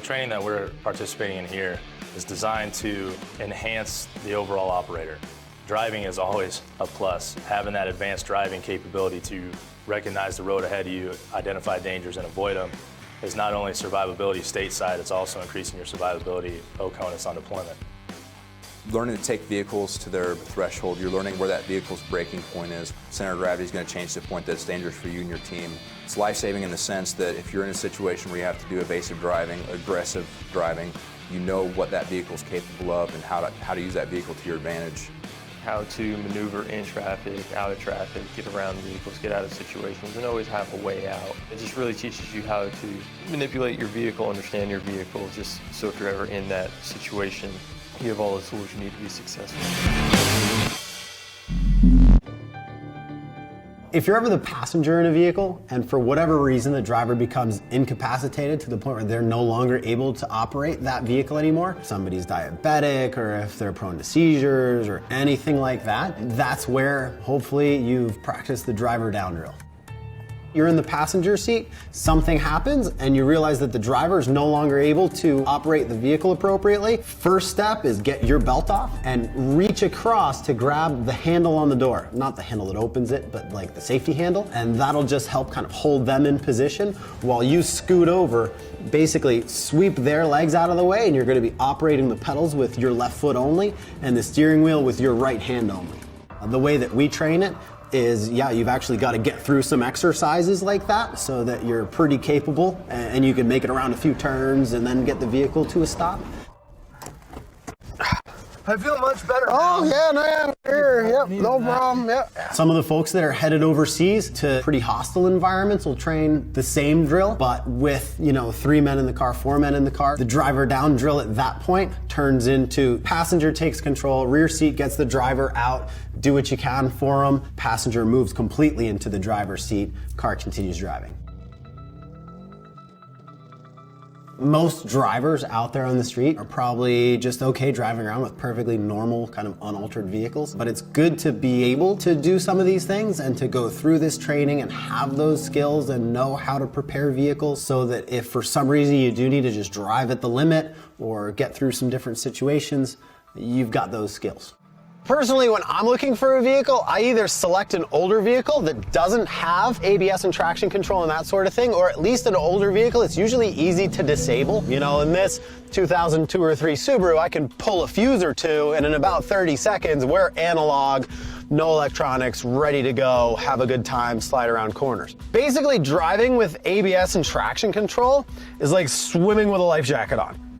training that we're participating in here is designed to enhance the overall operator. Driving is always a plus. Having that advanced driving capability to recognize the road ahead of you, identify dangers and avoid them is not only survivability stateside, it's also increasing your survivability OCONUS on deployment. Learning to take vehicles to their threshold, you're learning where that vehicle's breaking point is. Center of gravity is going to change to the point that's dangerous for you and your team. It's life-saving in the sense that if you're in a situation where you have to do evasive driving, aggressive driving, you know what that vehicle's capable of and how to use that vehicle to your advantage. How to maneuver in traffic, out of traffic, get around vehicles, get out of situations, and always have a way out. It just really teaches you how to manipulate your vehicle, understand your vehicle, just so if you're ever in that situation, you have all the tools you need to be successful. If you're ever the passenger in a vehicle and for whatever reason the driver becomes incapacitated to the point where they're no longer able to operate that vehicle anymore, somebody's diabetic or if they're prone to seizures or anything like that, that's where hopefully you've practiced the driver down drill. You're in the passenger seat, something happens, and you realize that the driver is no longer able to operate the vehicle appropriately. First step is get your belt off and reach across to grab the handle on the door. Not the handle that opens it, but like the safety handle. And that'll just help kind of hold them in position while you scoot over, basically sweep their legs out of the way, and you're gonna be operating the pedals with your left foot only and the steering wheel with your right hand only. The way that we train it is, you've actually got to get through some exercises like that so that you're pretty capable and you can make it around a few turns and then get the vehicle to a stop. I feel much better. Oh, yeah, no, here, yep, no problem, yep. Some of the folks that are headed overseas to pretty hostile environments will train the same drill, but with, 3 men in the car, 4 men in the car. The driver down drill at that point turns into passenger takes control, rear seat gets the driver out, do what you can for them, passenger moves completely into the driver's seat, car continues driving. Most drivers out there on the street are probably just okay driving around with perfectly normal, kind of unaltered vehicles. But it's good to be able to do some of these things and to go through this training and have those skills and know how to prepare vehicles so that if for some reason you do need to just drive at the limit or get through some different situations, you've got those skills. Personally, when I'm looking for a vehicle, I either select an older vehicle that doesn't have ABS and traction control and that sort of thing, or at least an older vehicle. It's usually easy to disable. In this 2002 or 3 Subaru, I can pull a fuse or two, and in about 30 seconds, we're analog, no electronics, ready to go, have a good time, slide around corners. Basically, driving with ABS and traction control is like swimming with a life jacket on.